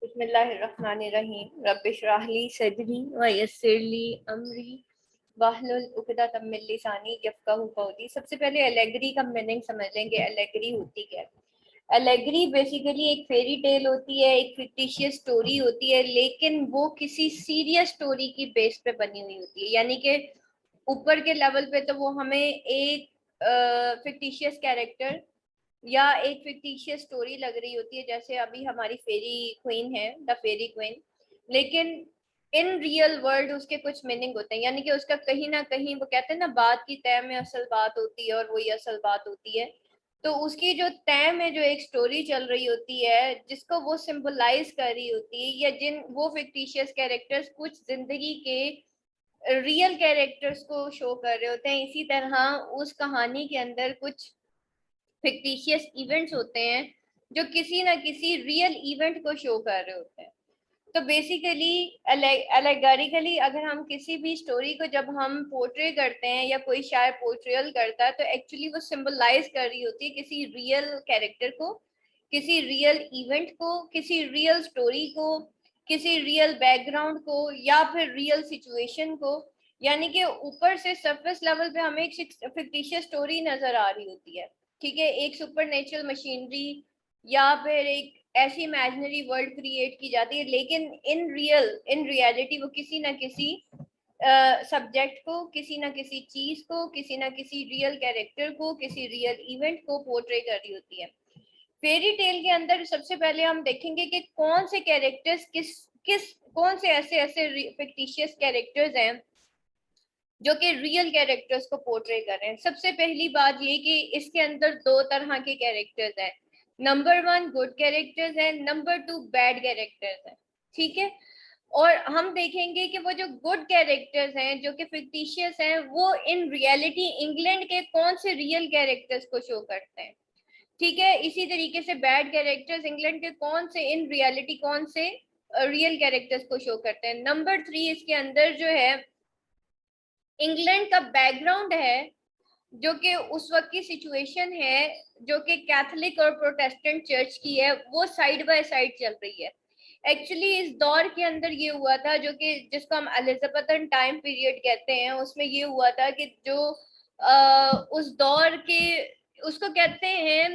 बिस्मिल्लाहिर्रहमानिर्रहीम रब्बिशरह ली सदरी व यस्सिर ली अमरी वाहलुल उक़दतम मिन लिसानी यफ़क़हू क़ौली। सबसे पहले एलेगरी का मीनिंग समझ लेंगे। एलेगरी होती क्या है? एलेगरी बेसिकली एक फेरी टेल होती है, एक फिक्टिशियस स्टोरी होती है, लेकिन वो किसी सीरियस स्टोरी की बेस पे बनी हुई होती है। यानी कि ऊपर के लेवल पे तो वो हमें एक फिक्टिशियस कैरेक्टर या एक फिक्टिशियस स्टोरी लग रही होती है, जैसे अभी हमारी फेरी क्वीन है, द फेरी क्वीन, लेकिन इन रियल वर्ल्ड उसके कुछ मीनिंग होते हैं। यानी कि उसका कहीं ना कहीं, वो कहते हैं ना, बात की तय में असल बात होती है और वही असल बात होती है। तो उसकी जो तय में जो एक स्टोरी चल रही होती है, जिसको वो सिंबलाइज कर रही होती है, या जिन वो फिक्टिशियस कैरेक्टर्स कुछ जिंदगी के रियल कैरेक्टर्स को शो कर रहे होते हैं, इसी तरह उस कहानी के अंदर कुछ फिक्टिशियस इवेंट्स होते हैं जो किसी ना किसी रियल इवेंट को शो कर रहे होते हैं। तो बेसिकली एलेगोरिकली अगर हम किसी भी स्टोरी को जब हम पोर्ट्रे करते हैं या कोई शायर पोर्ट्रेयल करता है, तो एक्चुअली वो सिंबलाइज कर रही होती है किसी रियल कैरेक्टर को, किसी रियल इवेंट को, किसी रियल स्टोरी को, किसी रियल बैकग्राउंड को, या फिर रियल सिचुएशन को। यानी कि ऊपर से सरफेस लेवल पे हमें एक फिक्टिशियस स्टोरी नजर आ रही होती है, ठीक है, एक सुपर नेचुरल मशीनरी या फिर एक ऐसी इमेजिनरी वर्ल्ड क्रिएट की जाती है, लेकिन इन रियलिटी वो किसी ना किसी सब्जेक्ट को, किसी ना किसी चीज को, किसी ना किसी रियल कैरेक्टर को, किसी रियल इवेंट को पोर्ट्रे कर रही होती है। फेरी टेल के अंदर सबसे पहले हम देखेंगे कि कौन से कैरेक्टर्स किस किस कौन से ऐसे ऐसे फिक्टिशियस कैरेक्टर्स हैं जो कि रियल कैरेक्टर्स को पोर्ट्रे कर रहे हैं। सबसे पहली बात ये कि इसके अंदर दो तरह के कैरेक्टर्स हैं। नंबर 1 गुड कैरेक्टर्स है, नंबर 2 बैड कैरेक्टर्स है, ठीक है। और हम देखेंगे कि वो जो गुड कैरेक्टर्स हैं, जो कि फिक्टिशियस हैं, वो इन रियलिटी इंग्लैंड के कौन से रियल कैरेक्टर्स को शो करते हैं, ठीक है। इसी तरीके से बैड कैरेक्टर्स इंग्लैंड के कौन से इन रियलिटी कौन से रियल कैरेक्टर्स को शो करते हैं। नंबर 3 इसके अंदर जो है इंग्लैंड का बैकग्राउंड है, जो कि उस वक्त की सिचुएशन है, जो कि कैथोलिक और प्रोटेस्टेंट चर्च की है, वो साइड बाय साइड चल रही है। एक्चुअली इस दौर के अंदर ये हुआ था, जो कि जिसको हम एलिजाबेथन टाइम पीरियड कहते हैं, उसमें ये हुआ था कि जो उस दौर के, उसको कहते हैं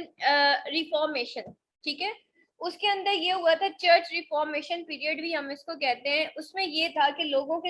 रिफॉर्मेशन, ठीक है। उसके अंदर ये हुआ था चर्च रिफॉर्मेशन पीरियड भी हम इसको कहते हैं। उसमें ये था कि लोगों के